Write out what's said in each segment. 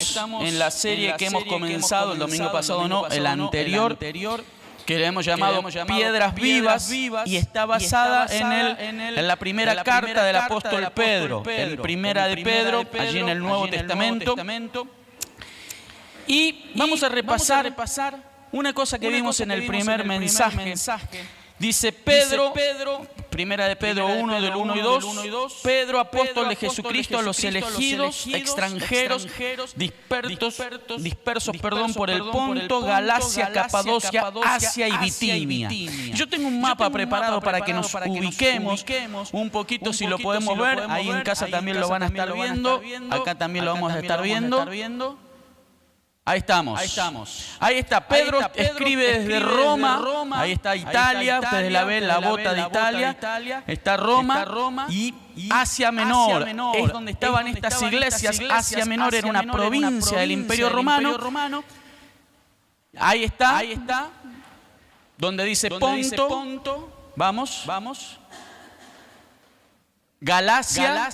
estamos en la serie que hemos comenzado el domingo pasado, no, el anterior, que le hemos llamado Piedras Vivas, y está basada en la primera carta del apóstol Pedro, en Primera de Pedro, allí en el Nuevo Testamento. Y vamos a repasar una cosa que vimos en el primer mensaje. Dice Pedro, Primera de Pedro 1, del 1 y 2, Pedro, apóstol de Jesucristo, a los elegidos, extranjeros, dispersos por el Ponto, Galacia, Capadocia, Asia y Bitinia. Yo tengo un mapa preparado para que nos ubiquemos un poquito, si lo podemos ver. Ahí en casa también lo van a estar viendo, acá también lo vamos a estar viendo. Ahí estamos. Ahí está. Pedro escribe desde Roma. Ahí está Italia. Ustedes la ven, la bota de Italia. Está Roma y Asia Menor. Es donde estaban estas iglesias. Asia Menor era una provincia del Imperio Romano. Ahí está. Donde dice Ponto. Vamos. Galacia.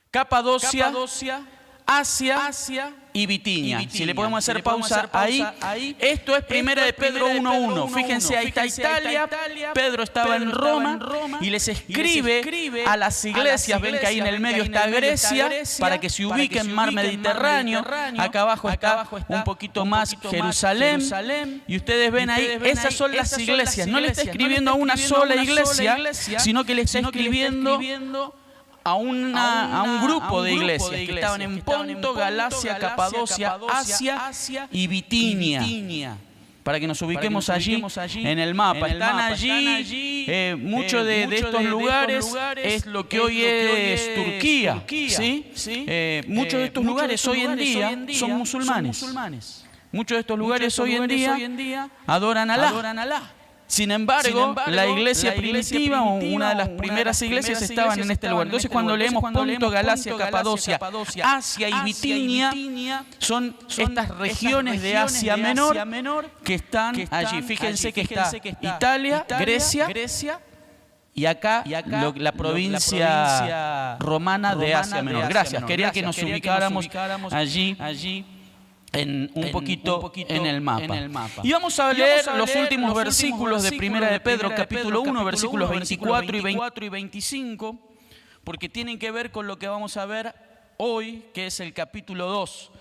Capadocia. Asia y Bitinia. Si le podemos hacer pausa ahí. Esto es Primera de Pedro 1:1. Fíjense, ahí está Italia. Pedro estaba en Roma y les escribe a las iglesias. Ven que ahí en el medio está Grecia, para que se ubique en mar Mediterráneo. Acá abajo está un poquito más Jerusalén. Y ustedes ven ahí, esas son las iglesias. No le está escribiendo a una sola iglesia, sino que le está escribiendo a un grupo de iglesias que estaban en Ponto, Galacia, Capadocia, Asia y Bitinia. Para que nos ubiquemos allí en el mapa. Están allí muchos de estos lugares, es lo que hoy es Turquía. ¿Sí? Muchos de estos lugares hoy en día son musulmanes. Muchos de estos lugares hoy en día adoran a Alá. Sin embargo, la iglesia primitiva, o una de las primeras iglesias, estaban en este lugar. Entonces, cuando leemos Ponto, Galacia, Capadocia, Asia y Bitinia, son estas regiones de Asia Menor que están allí. Fíjense que está Italia, Grecia y acá la provincia romana de Asia Menor. Gracias, quería que nos ubicáramos allí. Un poquito en el mapa. Y vamos a leer los últimos versículos de Primera de Pedro, capítulo 1, versículos 24 y 25, porque tienen que ver con lo que vamos a ver hoy, que es el capítulo 2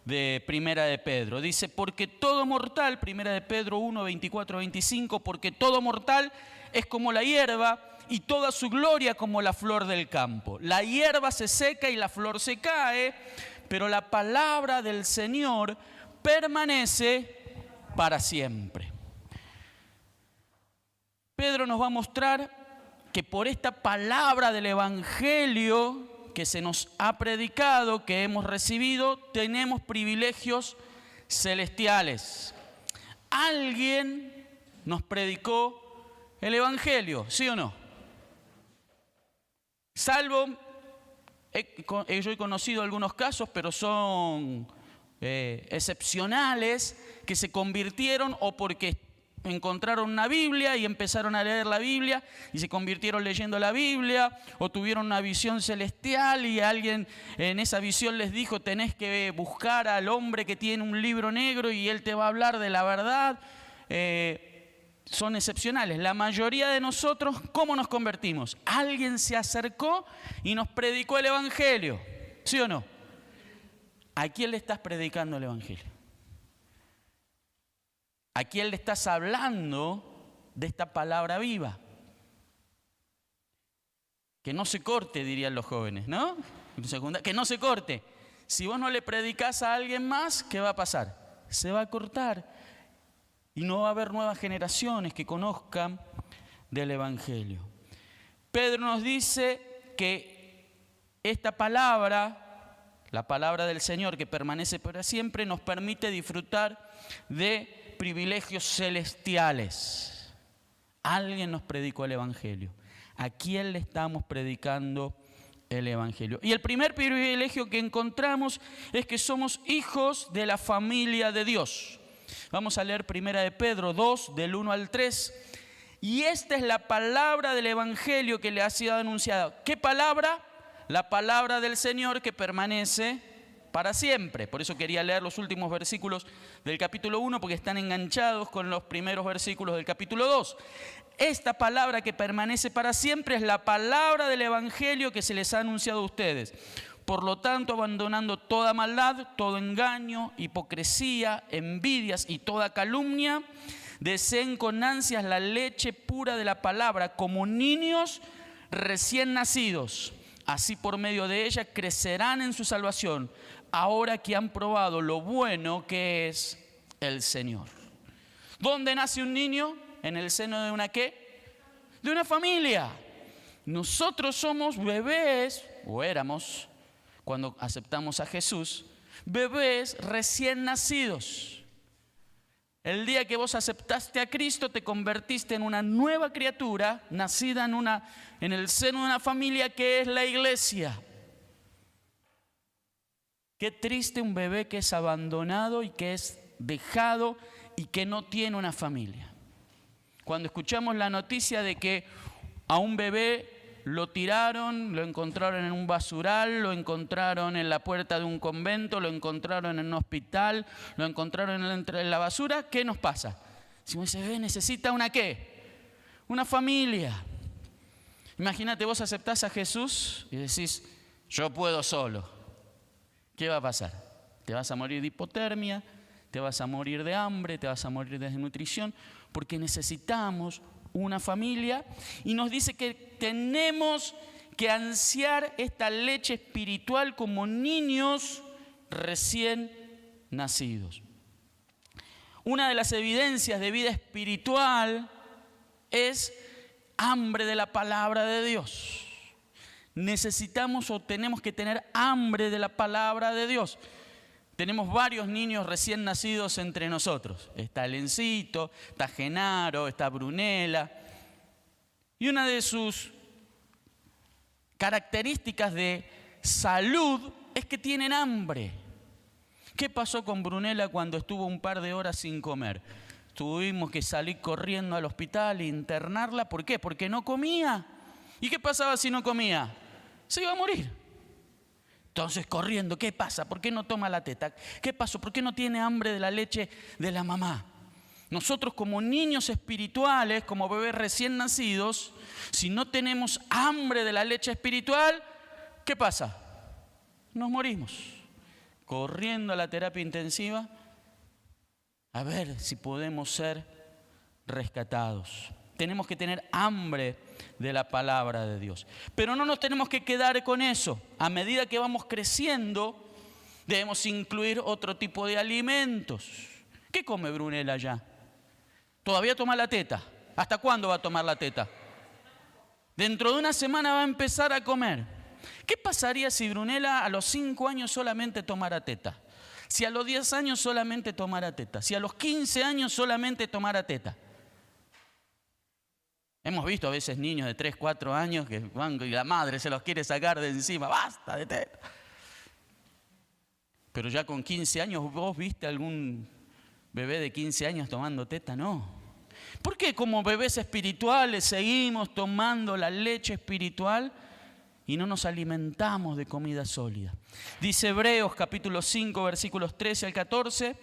de Primera de Pedro. Dice, porque todo mortal, Primera de Pedro 1, 24, 25, porque todo mortal es como la hierba y toda su gloria como la flor del campo. La hierba se seca y la flor se cae, pero la palabra del Señor permanece para siempre. Pedro nos va a mostrar que por esta palabra del Evangelio que se nos ha predicado, que hemos recibido, tenemos privilegios celestiales. Alguien nos predicó el Evangelio, ¿sí o no? Salvo, yo he conocido algunos casos, pero son excepcionales, que se convirtieron o porque encontraron una Biblia y empezaron a leer la Biblia y se convirtieron leyendo la Biblia, o tuvieron una visión celestial y alguien en esa visión les dijo, tenés que buscar al hombre que tiene un libro negro y él te va a hablar de la verdad. Son excepcionales. La mayoría de nosotros, ¿cómo nos convertimos? Alguien se acercó y nos predicó el Evangelio, ¿sí o no? ¿A quién le estás predicando el Evangelio? ¿A quién le estás hablando de esta palabra viva? Que no se corte, dirían los jóvenes, ¿no? Que no se corte. Si vos no le predicás a alguien más, ¿qué va a pasar? Se va a cortar. Y no va a haber nuevas generaciones que conozcan del Evangelio. Pedro nos dice que esta palabra, la palabra del Señor que permanece para siempre, nos permite disfrutar de privilegios celestiales. Alguien nos predicó el Evangelio. ¿A quién le estamos predicando el Evangelio? Y el primer privilegio que encontramos es que somos hijos de la familia de Dios. Vamos a leer Primera de Pedro 2, del 1 al 3. Y esta es la palabra del Evangelio que le ha sido anunciada. ¿Qué palabra? La palabra del Señor que permanece para siempre. Por eso quería leer los últimos versículos del capítulo 1, porque están enganchados con los primeros versículos del capítulo 2. Esta palabra que permanece para siempre es la palabra del Evangelio que se les ha anunciado a ustedes. Por lo tanto, abandonando toda maldad, todo engaño, hipocresía, envidias y toda calumnia, deseen con ansias la leche pura de la palabra, como niños recién nacidos. Así por medio de ella crecerán en su salvación, ahora que han probado lo bueno que es el Señor. ¿Dónde nace un niño? ¿En el seno de una qué? De una familia. Nosotros somos bebés, o éramos, cuando aceptamos a Jesús, bebés recién nacidos. El día que vos aceptaste a Cristo, te convertiste en una nueva criatura, nacida en el seno de una familia que es la iglesia. Qué triste un bebé que es abandonado y que es dejado y que no tiene una familia. Cuando escuchamos la noticia de que a un bebé lo tiraron, lo encontraron en un basural, lo encontraron en la puerta de un convento, lo encontraron en un hospital, lo encontraron en la basura, ¿qué nos pasa? Si ese bebé necesita una ¿qué? Una familia. Imagínate, vos aceptás a Jesús y decís, yo puedo solo. ¿Qué va a pasar? Te vas a morir de hipotermia, te vas a morir de hambre, te vas a morir de desnutrición, porque necesitamos una familia, y nos dice que tenemos que ansiar esta leche espiritual como niños recién nacidos. Una de las evidencias de vida espiritual es hambre de la palabra de Dios. Necesitamos o tenemos que tener hambre de la palabra de Dios. Tenemos varios niños recién nacidos entre nosotros. Está Lencito, está Genaro, está Brunella. Y una de sus características de salud es que tienen hambre. ¿Qué pasó con Brunella cuando estuvo un par de horas sin comer? Tuvimos que salir corriendo al hospital e internarla. ¿Por qué? Porque no comía. ¿Y qué pasaba si no comía? Se iba a morir. Entonces, corriendo, ¿qué pasa? ¿Por qué no toma la teta? ¿Qué pasó? ¿Por qué no tiene hambre de la leche de la mamá? Nosotros como niños espirituales, como bebés recién nacidos, si no tenemos hambre de la leche espiritual, ¿qué pasa? Nos morimos. Corriendo a la terapia intensiva, a ver si podemos ser rescatados. Tenemos que tener hambre de la palabra de Dios. Pero no nos tenemos que quedar con eso. A medida que vamos creciendo, debemos incluir otro tipo de alimentos. ¿Qué come Brunella ya? ¿Todavía toma la teta? ¿Hasta cuándo va a tomar la teta? Dentro de una semana va a empezar a comer. ¿Qué pasaría si Brunella a los 5 años solamente tomara teta? Si a los 10 años solamente tomara teta. Si a los 15 años solamente tomara teta. Hemos visto a veces niños de 3, 4 años que van y la madre se los quiere sacar de encima. ¡Basta de teta! Pero ya con 15 años, ¿vos viste algún bebé de 15 años tomando teta? No. ¿Por qué como bebés espirituales seguimos tomando la leche espiritual y no nos alimentamos de comida sólida? Dice Hebreos capítulo 5, versículos 13 al 14.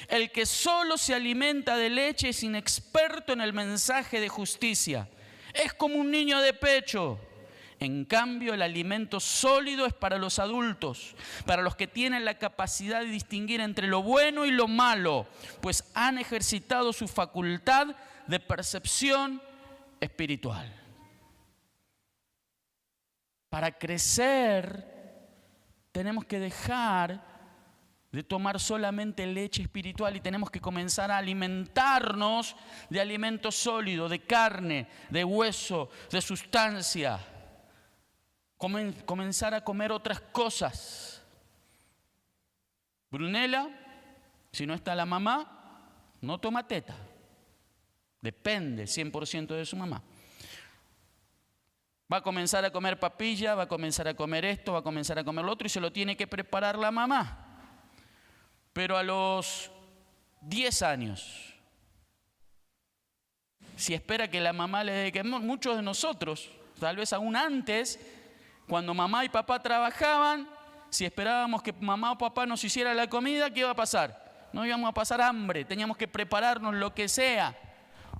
El que solo se alimenta de leche es inexperto en el mensaje de justicia. Es como un niño de pecho. En cambio, el alimento sólido es para los adultos, para los que tienen la capacidad de distinguir entre lo bueno y lo malo, pues han ejercitado su facultad de percepción espiritual. Para crecer, tenemos que dejar de tomar solamente leche espiritual y tenemos que comenzar a alimentarnos de alimento sólido, de carne, de hueso, de sustancia. Comenzar a comer otras cosas. Brunella, si no está la mamá, no toma teta. Depende 100% de su mamá. Va a comenzar a comer papilla, va a comenzar a comer esto, va a comenzar a comer lo otro y se lo tiene que preparar la mamá. Pero a los 10 años, si espera que la mamá le dé, que muchos de nosotros, tal vez aún antes, cuando mamá y papá trabajaban, si esperábamos que mamá o papá nos hiciera la comida, ¿qué iba a pasar? No íbamos a pasar hambre, teníamos que prepararnos lo que sea.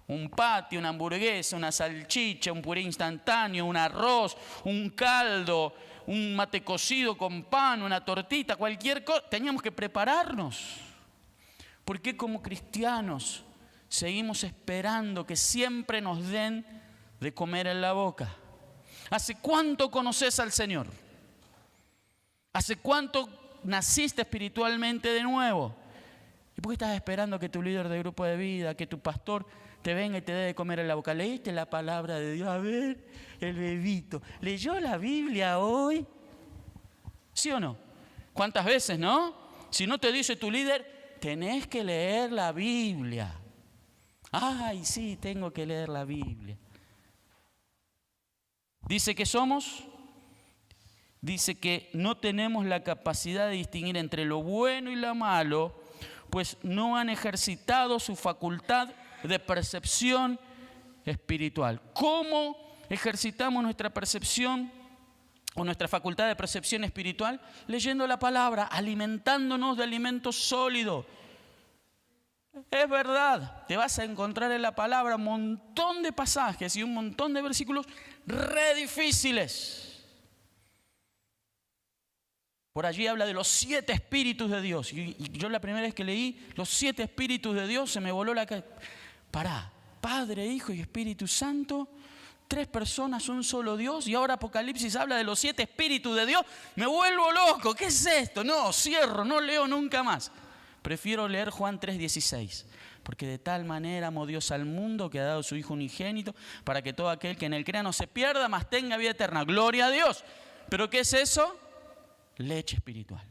Un patio, una hamburguesa, una salchicha, un puré instantáneo, un arroz, un caldo, un mate cocido con pan, una tortita, cualquier cosa. Teníamos que prepararnos. ¿Por qué como cristianos seguimos esperando que siempre nos den de comer en la boca? ¿Hace cuánto conoces al Señor? ¿Hace cuánto naciste espiritualmente de nuevo? ¿Y por qué estás esperando que tu líder de grupo de vida, que tu pastor te venga y te dé de comer en la boca? ¿Leíste la palabra de Dios? A ver, el bebito, ¿leyó la Biblia hoy? ¿Sí o no? ¿Cuántas veces, no? Si no te dice tu líder, tenés que leer la Biblia. Ay, sí, tengo que leer la Biblia. Dice que no tenemos la capacidad de distinguir entre lo bueno y lo malo, pues no han ejercitado su facultad de percepción espiritual. ¿Cómo ejercitamos nuestra percepción o nuestra facultad de percepción espiritual? Leyendo la palabra, alimentándonos de alimento sólido. Es verdad, te vas a encontrar en la palabra un montón de pasajes y un montón de versículos re difíciles. Por allí habla de los 7 espíritus de Dios. Y yo la primera vez que leí los 7 espíritus de Dios se me voló la cabeza. Pará, Padre, Hijo y Espíritu Santo, 3 personas, un solo Dios. Y ahora Apocalipsis habla de los 7 espíritus de Dios. Me vuelvo loco, ¿qué es esto? No, cierro, no leo nunca más. Prefiero leer Juan 3:16. Porque de tal manera amó Dios al mundo que ha dado su Hijo unigénito para que todo aquel que en él crea no se pierda, mas tenga vida eterna. Gloria a Dios. ¿Pero qué es eso? Leche espiritual.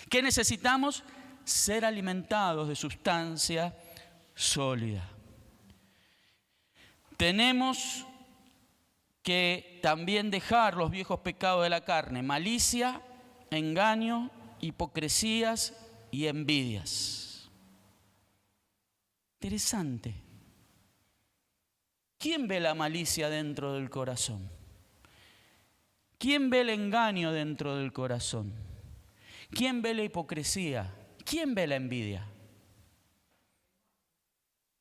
¿Qué necesitamos? Ser alimentados de sustancia sólida. Tenemos que también dejar los viejos pecados de la carne: malicia, engaño, hipocresías y envidias. Interesante. ¿Quién ve la malicia dentro del corazón? ¿Quién ve el engaño dentro del corazón? ¿Quién ve la hipocresía? ¿Quién ve la envidia?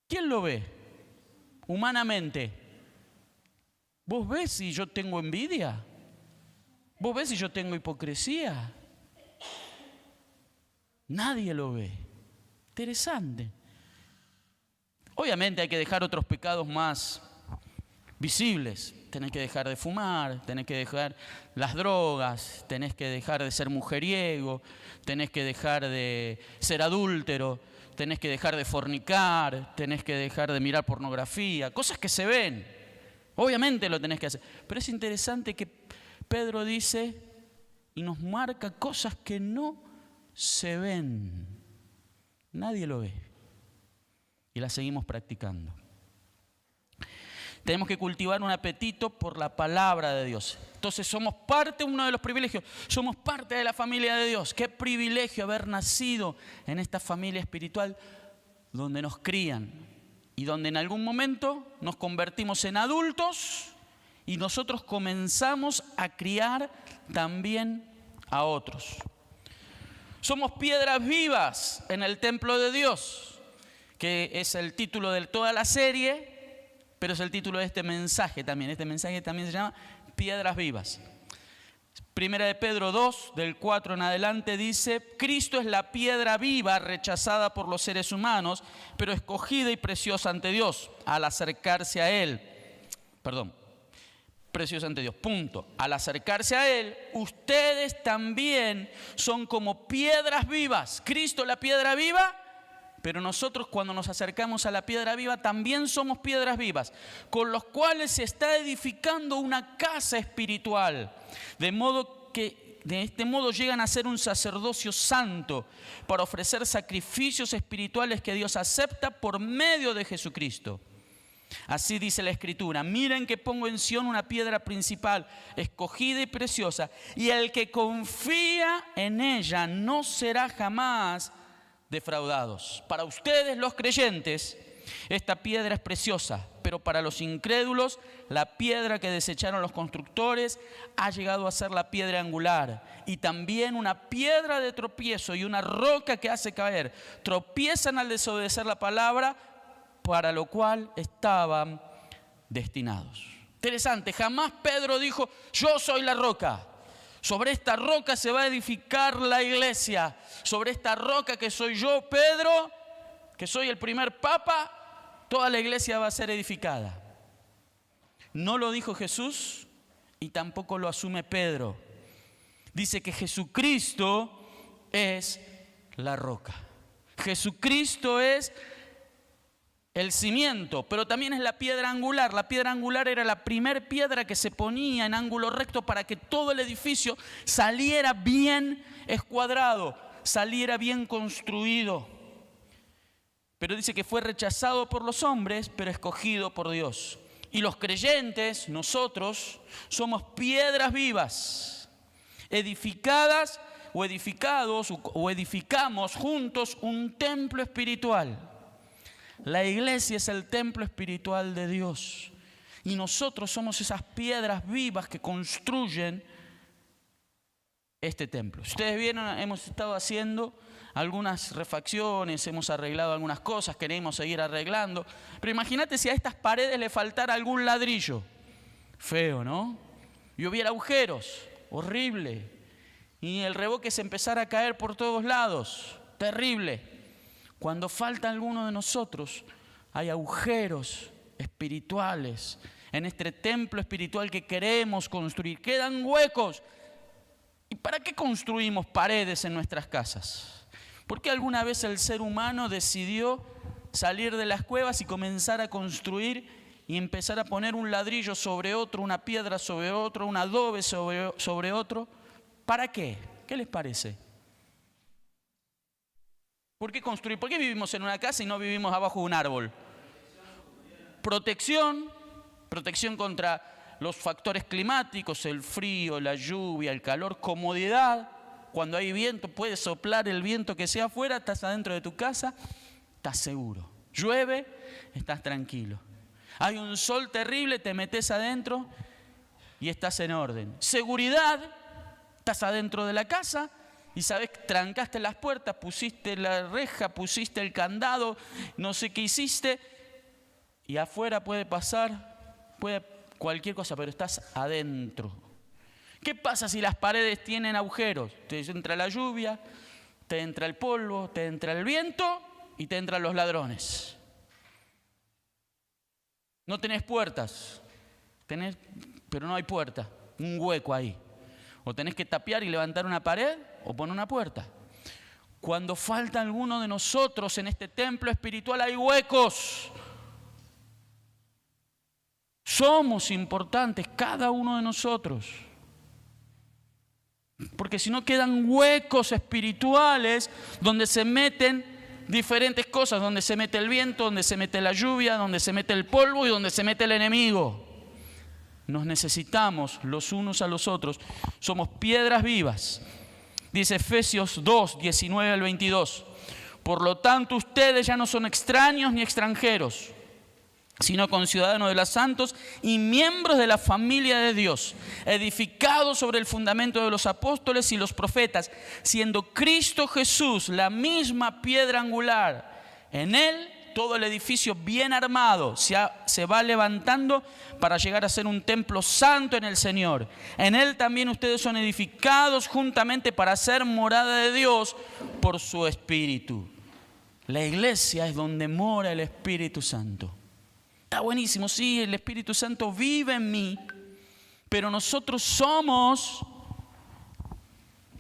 ¿Quién lo ve? Humanamente. ¿Vos ves si yo tengo envidia? ¿Vos ves si yo tengo hipocresía? Nadie lo ve. Interesante. Obviamente hay que dejar otros pecados más visibles. Tenés que dejar de fumar, tenés que dejar las drogas, tenés que dejar de ser mujeriego, tenés que dejar de ser adúltero, tenés que dejar de fornicar, tenés que dejar de mirar pornografía, cosas que se ven. Obviamente lo tenés que hacer. Pero es interesante que Pedro dice y nos marca cosas que no se ven. Nadie lo ve. Y las seguimos practicando. Tenemos que cultivar un apetito por la palabra de Dios. Entonces somos parte, uno de los privilegios, somos parte de la familia de Dios. Qué privilegio haber nacido en esta familia espiritual donde nos crían y donde en algún momento nos convertimos en adultos y nosotros comenzamos a criar también a otros. Somos piedras vivas en el templo de Dios, que es el título de toda la serie. Pero es el título de este mensaje también. Este mensaje también se llama Piedras Vivas. Primera de Pedro 2, del 4 en adelante, dice: Cristo es la piedra viva rechazada por los seres humanos, pero escogida y preciosa ante Dios. Al acercarse a Él, preciosa ante Dios, punto. Al acercarse a Él, ustedes también son como piedras vivas. Cristo la piedra viva. Pero nosotros cuando nos acercamos a la piedra viva también somos piedras vivas, con los cuales se está edificando una casa espiritual, de modo que de este modo llegan a ser un sacerdocio santo para ofrecer sacrificios espirituales que Dios acepta por medio de Jesucristo. Así dice la Escritura: miren que pongo en Sión una piedra principal, escogida y preciosa, y el que confía en ella no será jamás defraudados. Para ustedes los creyentes, esta piedra es preciosa, pero para los incrédulos, la piedra que desecharon los constructores ha llegado a ser la piedra angular y también una piedra de tropiezo y una roca que hace caer. Tropiezan al desobedecer la palabra, para lo cual estaban destinados. Interesante, jamás Pedro dijo, yo soy la roca. Sobre esta roca se va a edificar la iglesia. Sobre esta roca que soy yo, Pedro, que soy el primer papa, toda la iglesia va a ser edificada. No lo dijo Jesús y tampoco lo asume Pedro. Dice que Jesucristo es la roca. Jesucristo es el cimiento, pero también es la piedra angular. La piedra angular era la primer piedra que se ponía en ángulo recto para que todo el edificio saliera bien escuadrado, saliera bien construido. Pero dice que fue rechazado por los hombres, pero escogido por Dios. Y los creyentes, nosotros, somos piedras vivas, edificadas o edificados o edificamos juntos un templo espiritual. La iglesia es el templo espiritual de Dios y nosotros somos esas piedras vivas que construyen este templo. Ustedes vieron, hemos estado haciendo algunas refacciones, hemos arreglado algunas cosas, queremos seguir arreglando. Pero imagínate si a estas paredes le faltara algún ladrillo. Feo, ¿no? Y hubiera agujeros, horrible. Y el revoque se empezara a caer por todos lados, terrible. Cuando falta alguno de nosotros, hay agujeros espirituales en este templo espiritual que queremos construir. Quedan huecos. ¿Y para qué construimos paredes en nuestras casas? ¿Por qué alguna vez el ser humano decidió salir de las cuevas y comenzar a construir y empezar a poner un ladrillo sobre otro, una piedra sobre otro, un adobe sobre otro? ¿Para qué? ¿Qué les parece? ¿Por qué construir? ¿Por qué vivimos en una casa y no vivimos abajo de un árbol? Protección contra los factores climáticos, el frío, la lluvia, el calor, comodidad. Cuando hay viento, puedes soplar el viento que sea afuera, estás adentro de tu casa, estás seguro. Llueve, estás tranquilo. Hay un sol terrible, te metes adentro y estás en orden. Seguridad, estás adentro de la casa y sabes que trancaste las puertas, pusiste la reja, pusiste el candado, no sé qué hiciste, y afuera puede pasar, puede cualquier cosa, pero estás adentro. ¿Qué pasa si las paredes tienen agujeros? Te entra la lluvia, te entra el polvo, te entra el viento y te entran los ladrones. No tenés puertas, pero no hay puerta, un hueco ahí. O tenés que tapiar y levantar una pared o poner una puerta. Cuando falta alguno de nosotros en este templo espiritual hay huecos. Somos importantes, cada uno de nosotros. Porque si no quedan huecos espirituales donde se meten diferentes cosas, donde se mete el viento, donde se mete la lluvia, donde se mete el polvo y donde se mete el enemigo. Nos necesitamos los unos a los otros. Somos piedras vivas. Dice Efesios 2, 19 al 22. Por lo tanto, ustedes ya no son extraños ni extranjeros, sino conciudadanos de los santos y miembros de la familia de Dios, edificados sobre el fundamento de los apóstoles y los profetas, siendo Cristo Jesús la misma piedra angular. En Él todo el edificio bien armado se va levantando para llegar a ser un templo santo en el Señor. En Él también ustedes son edificados juntamente para ser morada de Dios por su Espíritu. La iglesia es donde mora el Espíritu Santo. Está buenísimo, sí, el Espíritu Santo vive en mí, pero nosotros somos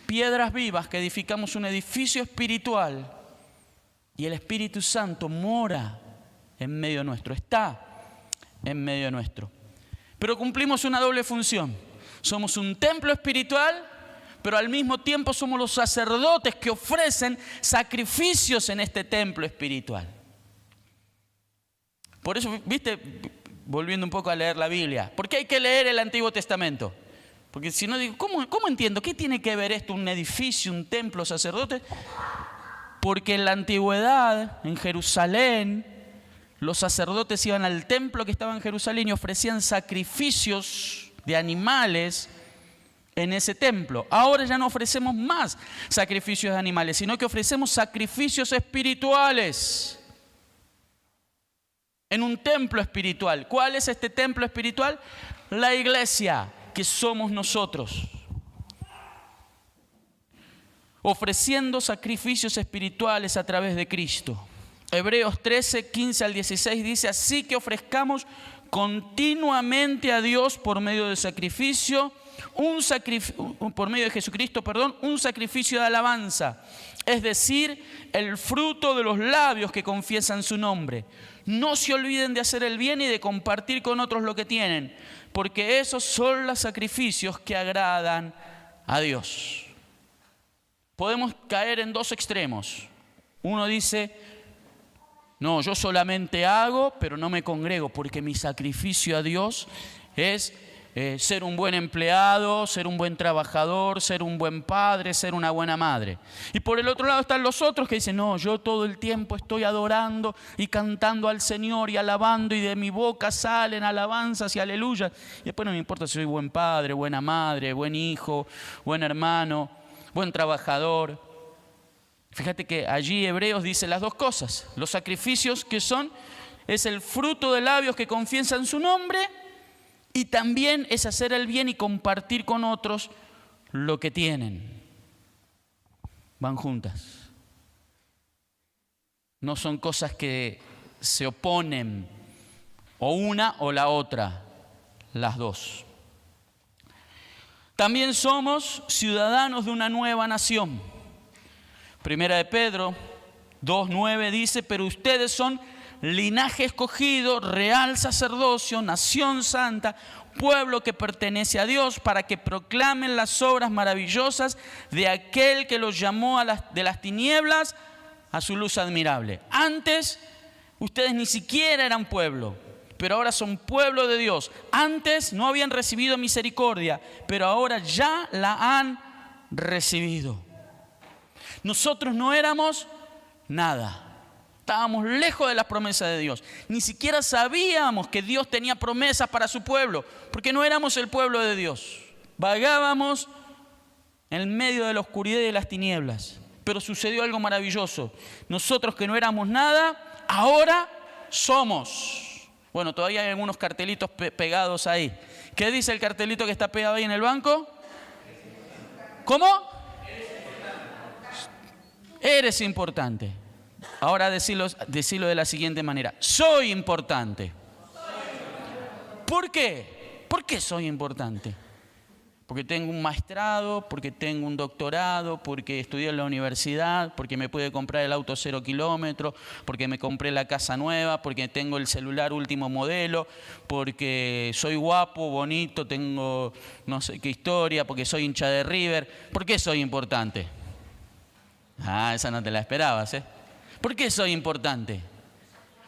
piedras vivas que edificamos un edificio espiritual. Y el Espíritu Santo mora en medio nuestro, está en medio nuestro. Pero cumplimos una doble función. Somos un templo espiritual, pero al mismo tiempo somos los sacerdotes que ofrecen sacrificios en este templo espiritual. Por eso, viste, volviendo un poco a leer la Biblia, ¿por qué hay que leer el Antiguo Testamento? Porque si no digo, ¿cómo entiendo? ¿Qué tiene que ver esto? ¿Un edificio, un templo, sacerdotes? Porque en la antigüedad, en Jerusalén, los sacerdotes iban al templo que estaba en Jerusalén y ofrecían sacrificios de animales en ese templo. Ahora ya no ofrecemos más sacrificios de animales, sino que ofrecemos sacrificios espirituales en un templo espiritual. ¿Cuál es este templo espiritual? La iglesia, que somos nosotros. Ofreciendo sacrificios espirituales a través de Cristo. Hebreos 13, 15 al 16 dice: así que ofrezcamos continuamente a Dios por medio del sacrificio, por medio de Jesucristo, un sacrificio de alabanza, es decir, el fruto de los labios que confiesan su nombre. No se olviden de hacer el bien y de compartir con otros lo que tienen, porque esos son los sacrificios que agradan a Dios. Podemos caer en dos extremos. Uno dice: no, yo solamente hago, pero no me congrego, porque mi sacrificio a Dios es ser un buen empleado, ser un buen trabajador, ser un buen padre, ser una buena madre. Y por el otro lado están los otros que dicen: no, yo todo el tiempo estoy adorando y cantando al Señor y alabando, y de mi boca salen alabanzas y aleluyas. Y después no me importa si soy buen padre, buena madre, buen hijo, buen hermano, buen trabajador. Fíjate que allí Hebreos dice las dos cosas. Los sacrificios es el fruto de labios que confiesan su nombre, y también es hacer el bien y compartir con otros lo que tienen. Van juntas. No son cosas que se oponen, o una o la otra, las dos. También somos ciudadanos de una nueva nación. Primera de Pedro 2:9 dice: pero ustedes son linaje escogido, real sacerdocio, nación santa, pueblo que pertenece a Dios, para que proclamen las obras maravillosas de aquel que los llamó de las tinieblas a su luz admirable. Antes ustedes ni siquiera eran pueblo, pero ahora son pueblo de Dios. Antes no habían recibido misericordia, pero ahora ya la han recibido. Nosotros no éramos nada. Estábamos lejos de las promesas de Dios. Ni siquiera sabíamos que Dios tenía promesas para su pueblo, porque no éramos el pueblo de Dios. Vagábamos en medio de la oscuridad y de las tinieblas. Pero sucedió algo maravilloso. Nosotros que no éramos nada, ahora somos. Bueno, todavía hay algunos cartelitos pegados ahí. ¿Qué dice el cartelito que está pegado ahí en el banco? ¿Cómo? Eres importante. Ahora decirlo de la siguiente manera: soy importante. ¿Por qué? ¿Por qué soy importante? Porque tengo un maestrado, porque tengo un doctorado, porque estudié en la universidad, porque me pude comprar el auto 0 kilómetros, porque me compré la casa nueva, porque tengo el celular último modelo, porque soy guapo, bonito, tengo no sé qué historia, porque soy hincha de River. ¿Por qué soy importante? Ah, esa no te la esperabas, ¿eh? ¿Por qué soy importante?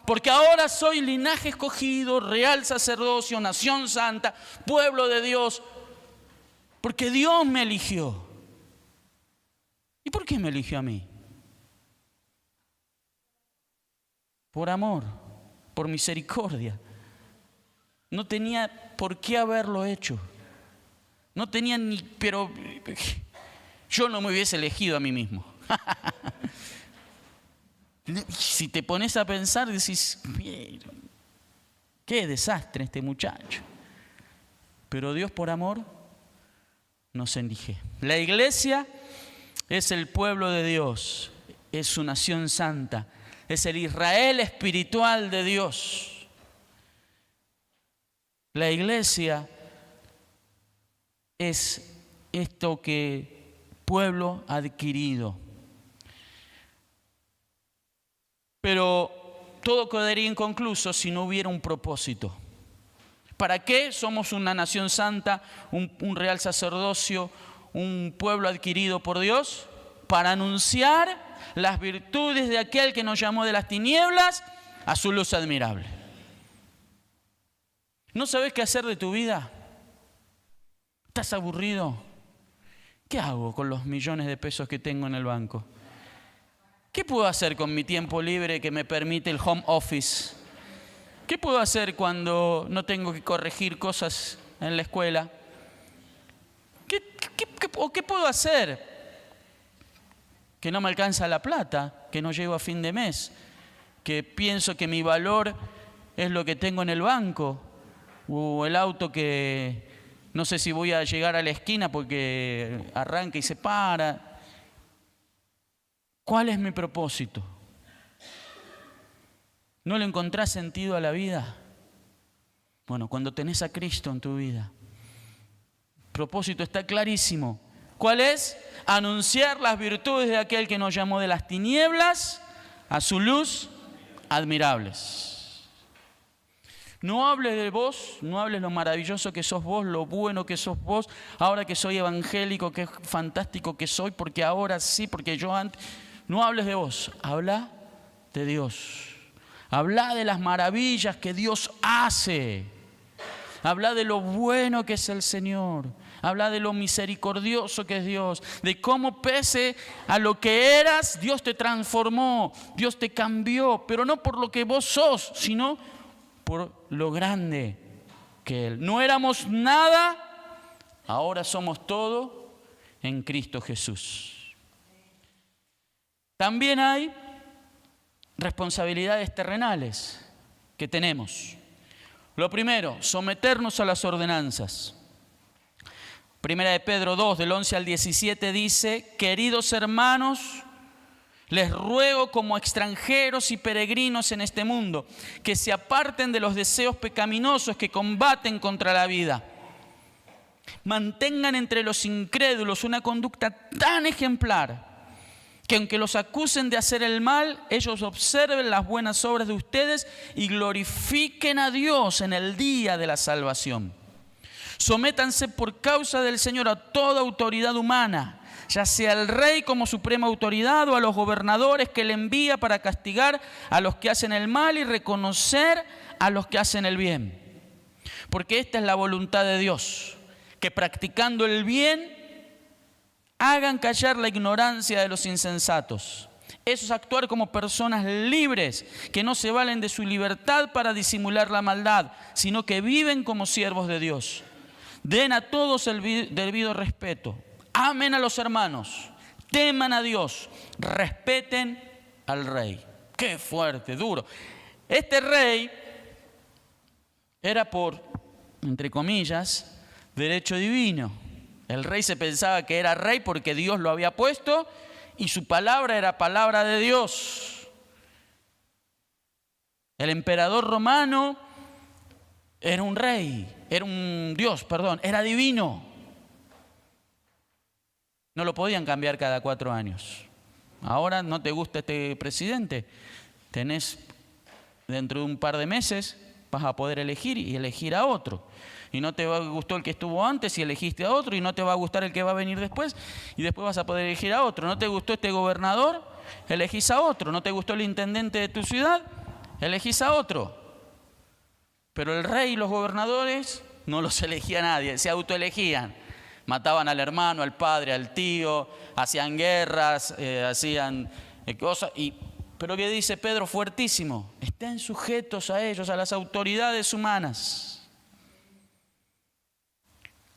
Porque ahora soy linaje escogido, real sacerdocio, nación santa, pueblo de Dios. Porque Dios me eligió. ¿Y por qué me eligió a mí? Por amor, por misericordia. No tenía por qué haberlo hecho. No tenía pero yo no me hubiese elegido a mí mismo. Si te pones a pensar, decís: qué desastre este muchacho. Pero Dios, por amor, nos elige. La iglesia es el pueblo de Dios, es su nación santa, es el Israel espiritual de Dios. La iglesia es esto que pueblo adquirido. Pero todo quedaría inconcluso si no hubiera un propósito. ¿Para qué somos una nación santa, un real sacerdocio, un pueblo adquirido por Dios? Para anunciar las virtudes de aquel que nos llamó de las tinieblas a su luz admirable. ¿No sabes qué hacer de tu vida? ¿Estás aburrido? ¿Qué hago con los millones de pesos que tengo en el banco? ¿Qué puedo hacer con mi tiempo libre que me permite el home office? ¿Qué puedo hacer cuando no tengo que corregir cosas en la escuela? ¿Qué puedo hacer? Que no me alcanza la plata, que no llego a fin de mes, que pienso que mi valor es lo que tengo en el banco, o el auto que no sé si voy a llegar a la esquina porque arranca y se para. ¿Cuál es mi propósito? ¿No le encontrás sentido a la vida? Bueno, cuando tenés a Cristo en tu vida, el propósito está clarísimo. ¿Cuál es? Anunciar las virtudes de aquel que nos llamó de las tinieblas a su luz admirables. No hables de vos, no hables lo maravilloso que sos vos, lo bueno que sos vos, ahora que soy evangélico, qué fantástico que soy, porque ahora sí, porque yo antes. No hables de vos, habla de Dios. Habla de las maravillas que Dios hace. Habla de lo bueno que es el Señor. Habla de lo misericordioso que es Dios. De cómo pese a lo que eras, Dios te transformó. Dios te cambió. Pero no por lo que vos sos, sino por lo grande que Él. No éramos nada, ahora somos todo en Cristo Jesús. También hay responsabilidades terrenales que tenemos. Lo primero, someternos a las ordenanzas. Primera de Pedro 2, del 11 al 17 dice: queridos hermanos, les ruego como extranjeros y peregrinos en este mundo, que se aparten de los deseos pecaminosos que combaten contra la vida. Mantengan entre los incrédulos una conducta tan ejemplar que aunque los acusen de hacer el mal, ellos observen las buenas obras de ustedes y glorifiquen a Dios en el día de la salvación. Sométanse por causa del Señor a toda autoridad humana, ya sea el rey como suprema autoridad o a los gobernadores que le envía para castigar a los que hacen el mal y reconocer a los que hacen el bien. Porque esta es la voluntad de Dios, que practicando el bien hagan callar la ignorancia de los insensatos. Eso es actuar como personas libres, que no se valen de su libertad para disimular la maldad, sino que viven como siervos de Dios. Den a todos el debido respeto. Amen a los hermanos. Teman a Dios. Respeten al rey. ¡Qué fuerte, duro! Este rey era por, entre comillas, derecho divino. El rey se pensaba que era rey porque Dios lo había puesto y su palabra era palabra de Dios. El emperador romano era un rey, era un Dios, era divino. No lo podían cambiar cada 4 años. Ahora no te gusta este presidente, tenés dentro de un par de meses, vas a poder elegir y elegir a otro. Y no te gustó el que estuvo antes y elegiste a otro, y no te va a gustar el que va a venir después, y después vas a poder elegir a otro. No te gustó este gobernador, elegís a otro. No te gustó el intendente de tu ciudad, elegís a otro. Pero el rey y los gobernadores no los elegía nadie, se autoelegían. Mataban al hermano, al padre, al tío, hacían guerras, hacían cosas. Pero ¿qué dice Pedro? Fuertísimo: estén sujetos a ellos, a las autoridades humanas.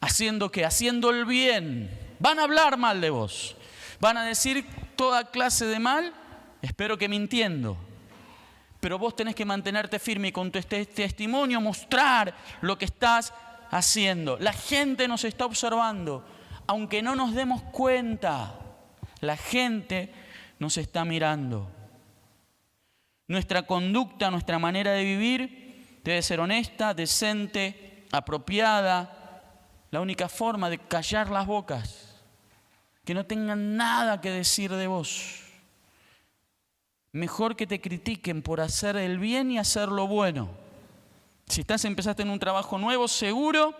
¿Haciendo qué? Haciendo el bien. Van a hablar mal de vos. Van a decir toda clase de mal, espero que mintiendo. Pero vos tenés que mantenerte firme y con tu testimonio mostrar lo que estás haciendo. La gente nos está observando. Aunque no nos demos cuenta, la gente nos está mirando. Nuestra conducta, nuestra manera de vivir debe ser honesta, decente, apropiada. La única forma de callar las bocas, que no tengan nada que decir de vos. Mejor que te critiquen por hacer el bien y hacer lo bueno. Si empezaste en un trabajo nuevo, seguro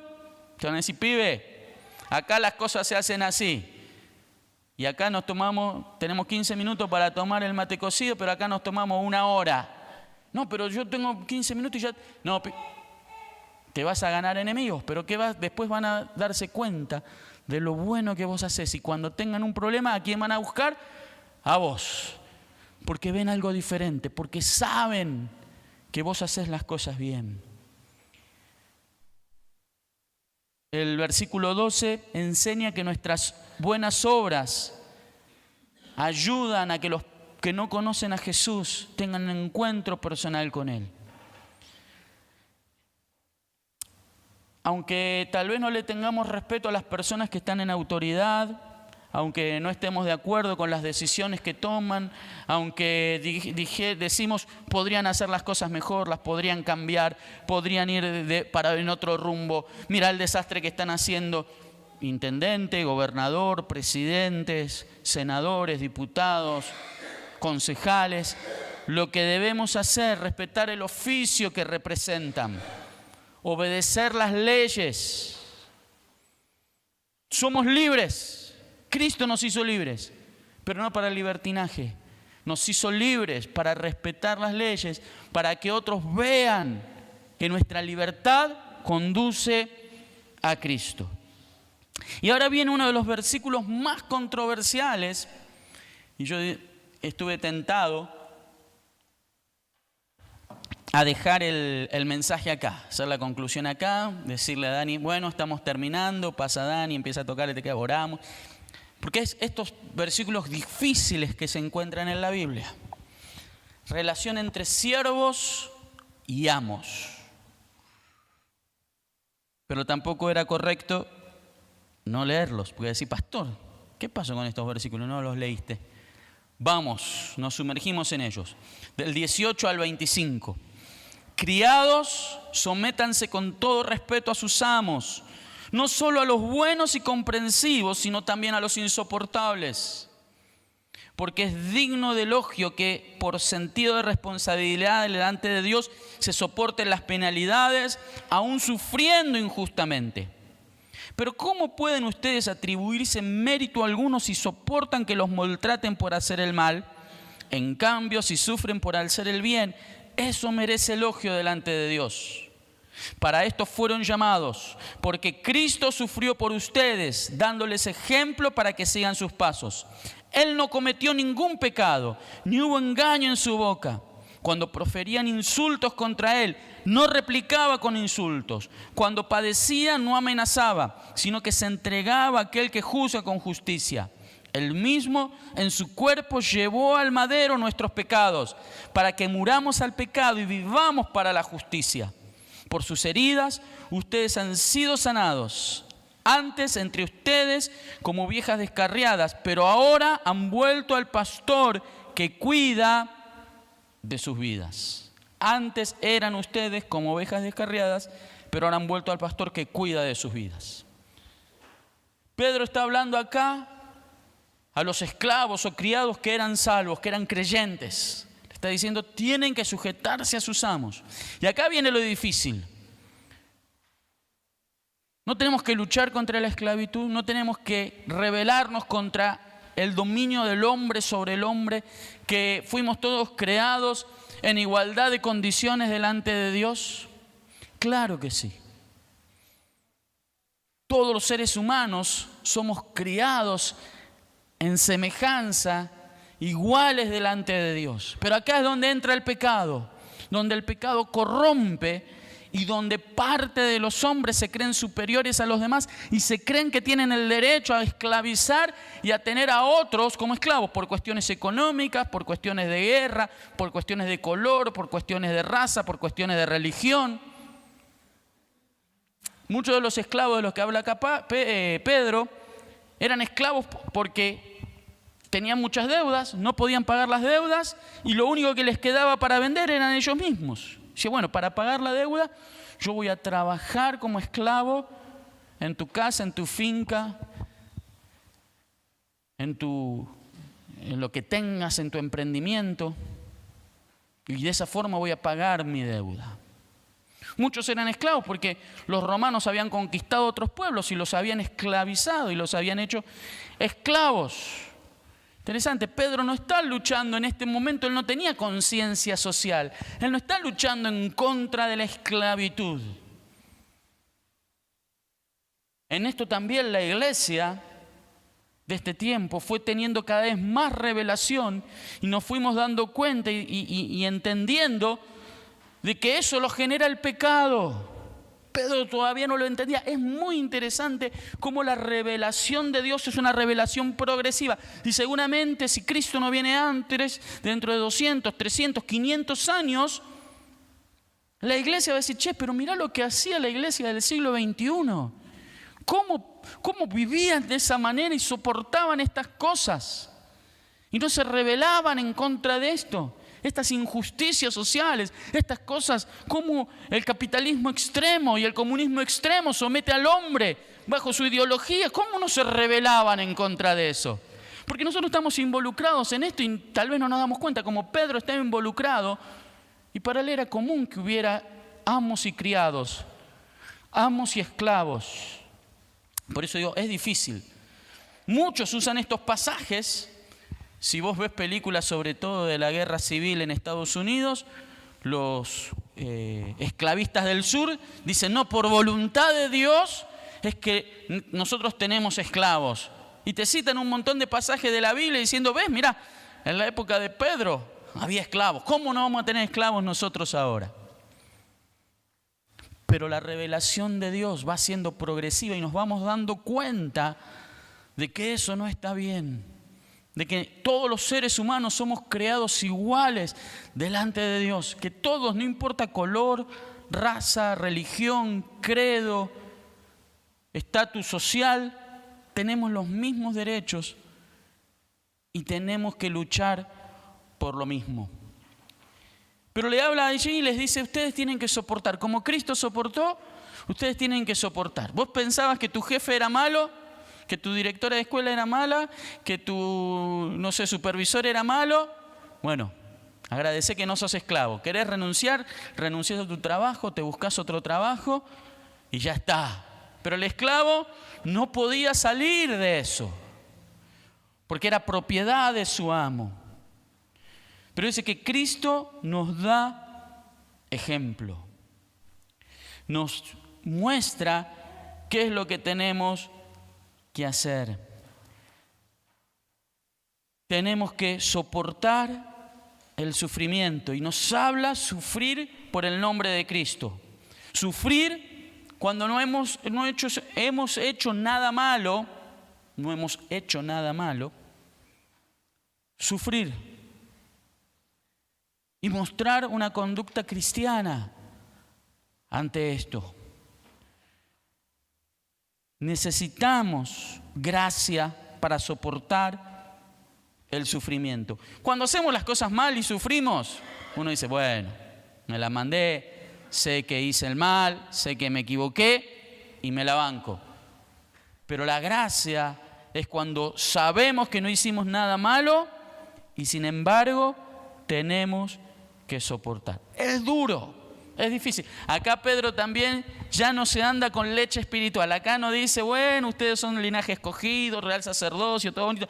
te van a decir: pibe, acá las cosas se hacen así. Y acá tenemos 15 minutos para tomar el mate cocido, pero acá nos tomamos 1 hora. No, pero yo tengo 15 minutos y ya... No, te vas a ganar enemigos, pero después van a darse cuenta de lo bueno que vos hacés. Y cuando tengan un problema, ¿a quién van a buscar? A vos. Porque ven algo diferente, porque saben que vos hacés las cosas bien. El versículo 12 enseña que nuestras buenas obras ayudan a que los que no conocen a Jesús tengan un encuentro personal con Él. Aunque tal vez no le tengamos respeto a las personas que están en autoridad, aunque no estemos de acuerdo con las decisiones que toman, aunque decimos podrían hacer las cosas mejor, las podrían cambiar, podrían ir en otro rumbo. Mira el desastre que están haciendo intendente, gobernador, presidentes, senadores, diputados, concejales. Lo que debemos hacer es respetar el oficio que representan, obedecer las leyes. Somos libres. Cristo nos hizo libres, pero no para el libertinaje. Nos hizo libres para respetar las leyes, para que otros vean que nuestra libertad conduce a Cristo. Y ahora viene uno de los versículos más controversiales, y yo estuve tentado a dejar el mensaje acá, hacer la conclusión acá, decirle a Dani, bueno, estamos terminando, pasa Dani, empieza a tocar, te queda, oramos. Porque es estos versículos difíciles que se encuentran en la Biblia. Relación entre siervos y amos. Pero tampoco era correcto no leerlos, porque decir, pastor, ¿qué pasó con estos versículos? No los leíste. Vamos, nos sumergimos en ellos. Del 18 al 25. Criados, sométanse con todo respeto a sus amos, no solo a los buenos y comprensivos, sino también a los insoportables. Porque es digno de elogio que por sentido de responsabilidad delante de Dios se soporten las penalidades, aún sufriendo injustamente. Pero ¿cómo pueden ustedes atribuirse mérito alguno si soportan que los maltraten por hacer el mal? En cambio, si sufren por hacer el bien, eso merece elogio delante de Dios. Para esto fueron llamados, porque Cristo sufrió por ustedes, dándoles ejemplo para que sigan sus pasos. Él no cometió ningún pecado, ni hubo engaño en su boca. Cuando proferían insultos contra Él, no replicaba con insultos. Cuando padecía, no amenazaba, sino que se entregaba a aquel que juzga con justicia. Él mismo en su cuerpo llevó al madero nuestros pecados, para que muramos al pecado y vivamos para la justicia. Por sus heridas ustedes han sido sanados. Antes entre ustedes como ovejas descarriadas, pero ahora han vuelto al pastor que cuida de sus vidas. Antes eran ustedes como ovejas descarriadas, pero ahora han vuelto al pastor que cuida de sus vidas. Pedro está hablando acá a los esclavos o criados que eran salvos, que eran creyentes. Está diciendo, tienen que sujetarse a sus amos. Y acá viene lo difícil. No tenemos que luchar contra la esclavitud, no tenemos que rebelarnos contra el dominio del hombre sobre el hombre, que fuimos todos creados en igualdad de condiciones delante de Dios. Claro que sí. Todos los seres humanos somos criados en semejanza, iguales delante de Dios. Pero acá es donde entra el pecado, donde el pecado corrompe y donde parte de los hombres se creen superiores a los demás y se creen que tienen el derecho a esclavizar y a tener a otros como esclavos por cuestiones económicas, por cuestiones de guerra, por cuestiones de color, por cuestiones de raza, por cuestiones de religión. Muchos de los esclavos de los que habla acá Pedro eran esclavos porque tenían muchas deudas, no podían pagar las deudas y lo único que les quedaba para vender eran ellos mismos. Dice, bueno, para pagar la deuda yo voy a trabajar como esclavo en tu casa, en tu finca, en lo que tengas, en tu emprendimiento, y de esa forma voy a pagar mi deuda. Muchos eran esclavos porque los romanos habían conquistado otros pueblos y los habían esclavizado y los habían hecho esclavos. Interesante, Pedro no está luchando en este momento, él no tenía conciencia social, él no está luchando en contra de la esclavitud. En esto también la iglesia de este tiempo fue teniendo cada vez más revelación y nos fuimos dando cuenta y entendiendo de que eso lo genera el pecado. Pedro todavía no lo entendía. Es muy interesante cómo la revelación de Dios es una revelación progresiva. Y seguramente si Cristo no viene antes, dentro de 200, 300, 500 años, la iglesia va a decir, che, pero mirá lo que hacía la iglesia del siglo XXI. ¿Cómo vivían de esa manera y soportaban estas cosas? Y no se rebelaban en contra de esto. Estas injusticias sociales, estas cosas como el capitalismo extremo y el comunismo extremo somete al hombre bajo su ideología. ¿Cómo no se rebelaban en contra de eso? Porque nosotros estamos involucrados en esto y tal vez no nos damos cuenta, como Pedro estaba involucrado y para él era común que hubiera amos y criados, amos y esclavos. Por eso digo, es difícil. Muchos usan estos pasajes. Si vos ves películas sobre todo de la guerra civil en Estados Unidos, los esclavistas del sur dicen, no, por voluntad de Dios es que nosotros tenemos esclavos. Y te citan un montón de pasajes de la Biblia diciendo, ves, mira, en la época de Pedro había esclavos. ¿Cómo no vamos a tener esclavos nosotros ahora? Pero la revelación de Dios va siendo progresiva y nos vamos dando cuenta de que eso no está bien. De que todos los seres humanos somos creados iguales delante de Dios. Que todos, no importa color, raza, religión, credo, estatus social, tenemos los mismos derechos y tenemos que luchar por lo mismo. Pero le habla allí y les dice, ustedes tienen que soportar. Como Cristo soportó, ustedes tienen que soportar. ¿Vos pensabas que tu jefe era malo? ¿Que tu directora de escuela era mala? ¿Que tu, no sé, supervisor era malo? Bueno, agradecé que no sos esclavo. ¿Querés renunciar? Renunciás a tu trabajo, te buscas otro trabajo y ya está. Pero el esclavo no podía salir de eso, porque era propiedad de su amo. Pero dice que Cristo nos da ejemplo. Nos muestra qué es lo que tenemos que hacer. Tenemos que soportar el sufrimiento y nos habla sufrir por el nombre de Cristo. Sufrir cuando no hemos hecho nada malo, no hemos hecho nada malo. Sufrir y mostrar una conducta cristiana ante esto. Necesitamos gracia para soportar el sufrimiento. Cuando hacemos las cosas mal y sufrimos, uno dice, bueno, me la mandé, sé que hice el mal, sé que me equivoqué y me la banco. Pero la gracia es cuando sabemos que no hicimos nada malo y sin embargo tenemos que soportar. Es duro. Es difícil. Acá Pedro también ya no se anda con leche espiritual. Acá no dice, bueno, ustedes son linaje escogido, real sacerdocio, todo bonito.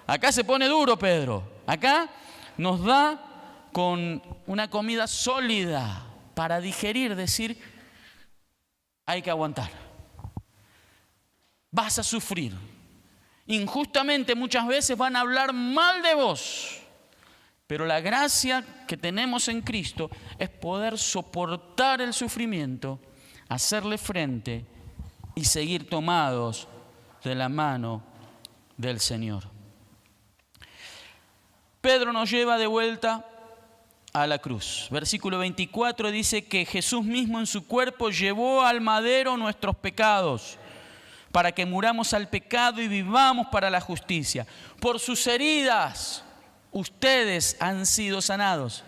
Acá se pone duro Pedro. Acá nos da con una comida sólida para digerir, decir, hay que aguantar. Vas a sufrir. Injustamente muchas veces van a hablar mal de vos. Pero la gracia que tenemos en Cristo es poder soportar el sufrimiento, hacerle frente y seguir tomados de la mano del Señor. Pedro nos lleva de vuelta a la cruz. Versículo 24 dice que Jesús mismo en su cuerpo llevó al madero nuestros pecados, para que muramos al pecado y vivamos para la justicia. Por sus heridas ustedes han sido sanados.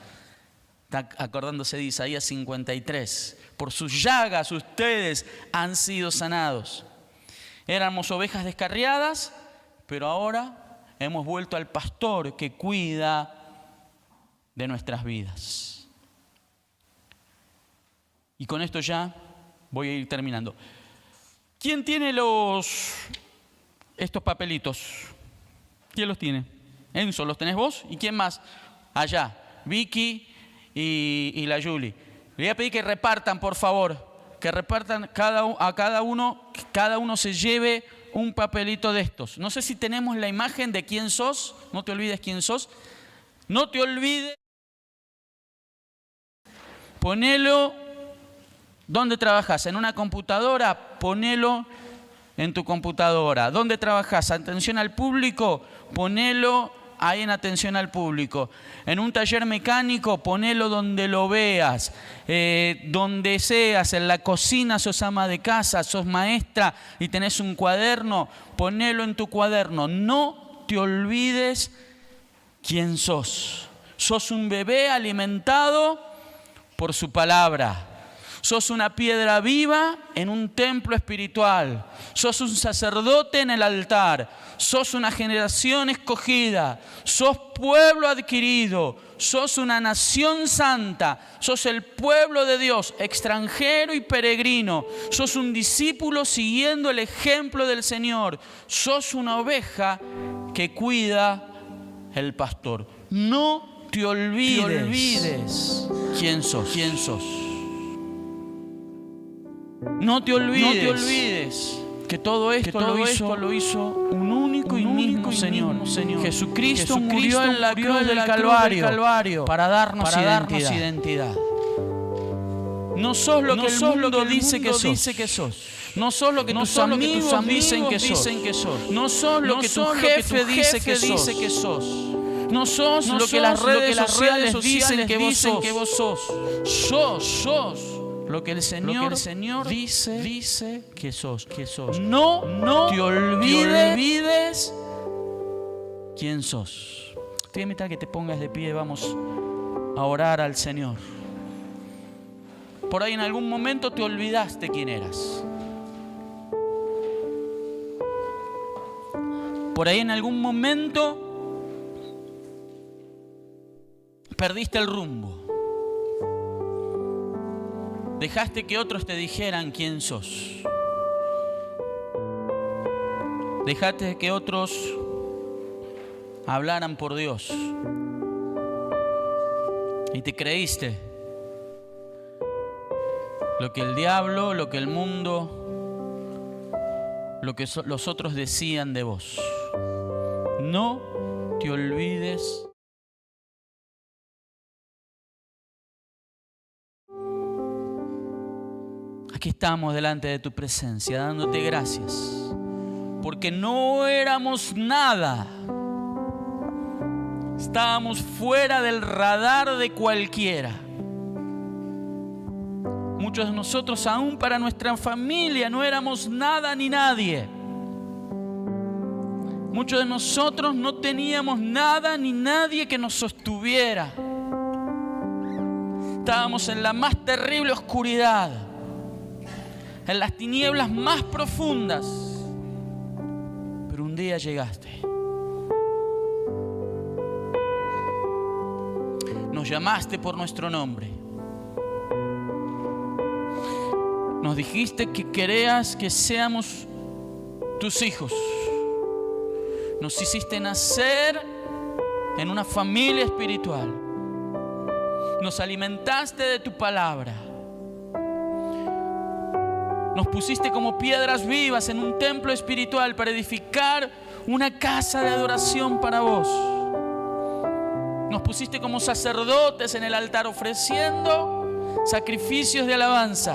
Está acordándose de Isaías 53. Por sus llagas ustedes han sido sanados. Éramos ovejas descarriadas, pero ahora hemos vuelto al pastor que cuida de nuestras vidas. Y con esto ya voy a ir terminando. ¿Quién tiene estos papelitos? ¿Quién los tiene? Enzo, ¿los tenés vos? ¿Y quién más? Allá, Vicky y la Julie. Le voy a pedir que repartan, por favor. Que repartan cada uno se lleve un papelito de estos. No sé si tenemos la imagen de quién sos. No te olvides quién sos. No te olvides ponelo donde trabajas, en una computadora, ponelo en tu computadora. ¿Dónde trabajas? Atención al público, ponelo ahí en atención al público. En un taller mecánico, ponelo donde lo veas, donde seas, en la cocina, sos ama de casa, sos maestra y tenés un cuaderno, ponelo en tu cuaderno. No te olvides quién sos. Sos un bebé alimentado por su palabra. Sos una piedra viva en un templo espiritual. Sos un sacerdote en el altar. Sos una generación escogida. Sos pueblo adquirido. Sos una nación santa. Sos el pueblo de Dios, extranjero y peregrino. Sos un discípulo siguiendo el ejemplo del Señor. Sos una oveja que cuida el pastor. No te olvides quién sos. No te olvides que todo esto lo hizo un único y mismo Señor. Jesucristo murió en la cruz del Calvario para darnos identidad. No sos lo que el mundo dice que sos. No sos lo que tus amigos dicen que sos. No sos lo que tu jefe dice que sos. No sos lo que las redes sociales dicen que vos sos. Sos lo que el Señor dice que sos. No te olvides quién sos. Te voy a invitar a que te pongas de pie. Vamos a orar al Señor. Por ahí en algún momento te olvidaste quién eras. Por ahí en algún momento perdiste el rumbo. Dejaste que otros te dijeran quién sos. Dejaste que otros hablaran por Dios. Y te creíste lo que el diablo, lo que el mundo, lo que los otros decían de vos. No te olvides . Aquí estamos delante de tu presencia, dándote gracias, porque no éramos nada. Estábamos fuera del radar de cualquiera. Muchos de nosotros, aún para nuestra familia, no éramos nada ni nadie. Muchos de nosotros no teníamos nada ni nadie que nos sostuviera. Estábamos en la más terrible oscuridad, en las tinieblas más profundas. Pero un día llegaste. Nos llamaste por nuestro nombre. Nos dijiste que querías que seamos tus hijos. Nos hiciste nacer en una familia espiritual. Nos alimentaste de tu palabra. Nos pusiste como piedras vivas en un templo espiritual para edificar una casa de adoración para vos. Nos pusiste como sacerdotes en el altar ofreciendo sacrificios de alabanza.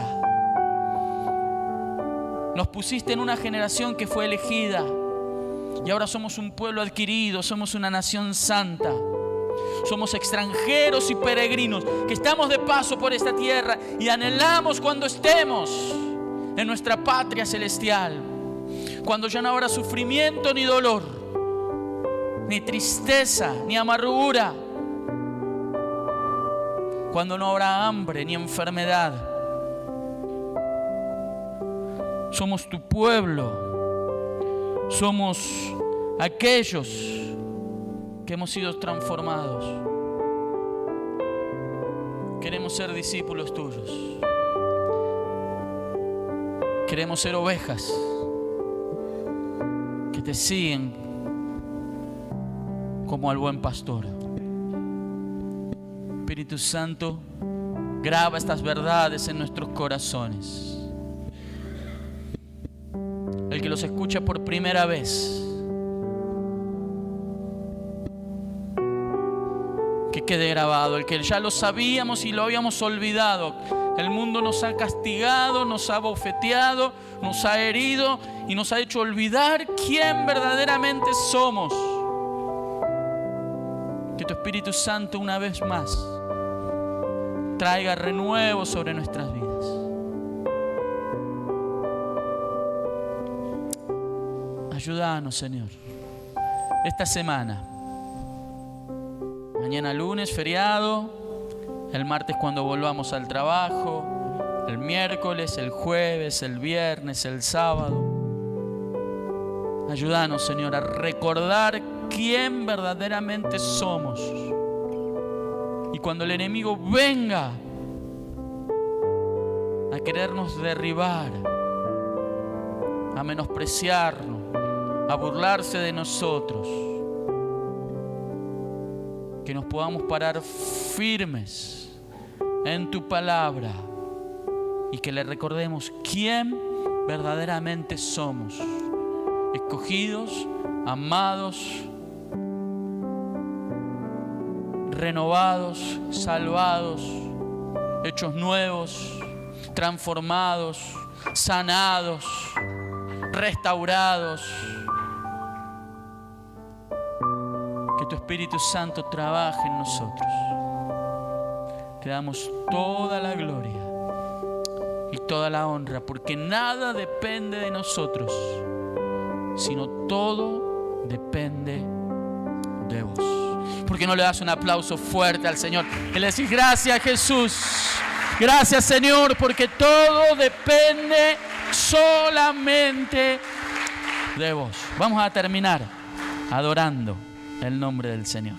Nos pusiste en una generación que fue elegida y ahora somos un pueblo adquirido, somos una nación santa. Somos extranjeros y peregrinos que estamos de paso por esta tierra y anhelamos cuando estemos en nuestra patria celestial, cuando ya no habrá sufrimiento ni dolor, ni tristeza, ni amargura, cuando no habrá hambre ni enfermedad. Somos tu pueblo, somos aquellos que hemos sido transformados. Queremos ser discípulos tuyos. Queremos ser ovejas que te siguen como al buen pastor. Espíritu Santo, graba estas verdades en nuestros corazones. El que los escucha por primera vez, Que quede grabado, el que ya lo sabíamos y lo habíamos olvidado. El mundo nos ha castigado, nos ha bofeteado, nos ha herido y nos ha hecho olvidar quién verdaderamente somos. Que tu Espíritu Santo una vez más traiga renuevo sobre nuestras vidas. Ayúdanos, Señor, esta semana. Mañana lunes, feriado. El martes cuando volvamos al trabajo. El miércoles, el jueves, el viernes, el sábado. Ayúdanos, Señor, a recordar quién verdaderamente somos. Y cuando el enemigo venga a querernos derribar, a menospreciarnos, a burlarse de nosotros, que nos podamos parar firmes en tu palabra y que le recordemos quién verdaderamente somos. Escogidos, amados, renovados, salvados, hechos nuevos, transformados, sanados, restaurados. Que tu Espíritu Santo trabaje en nosotros. Te damos toda la gloria y toda la honra, porque nada depende de nosotros, sino todo depende de vos. ¿Por qué no le das un aplauso fuerte al Señor? Y le decís: gracias, Jesús. Gracias, Señor, porque todo depende solamente de vos. Vamos a terminar adorando el nombre del Señor.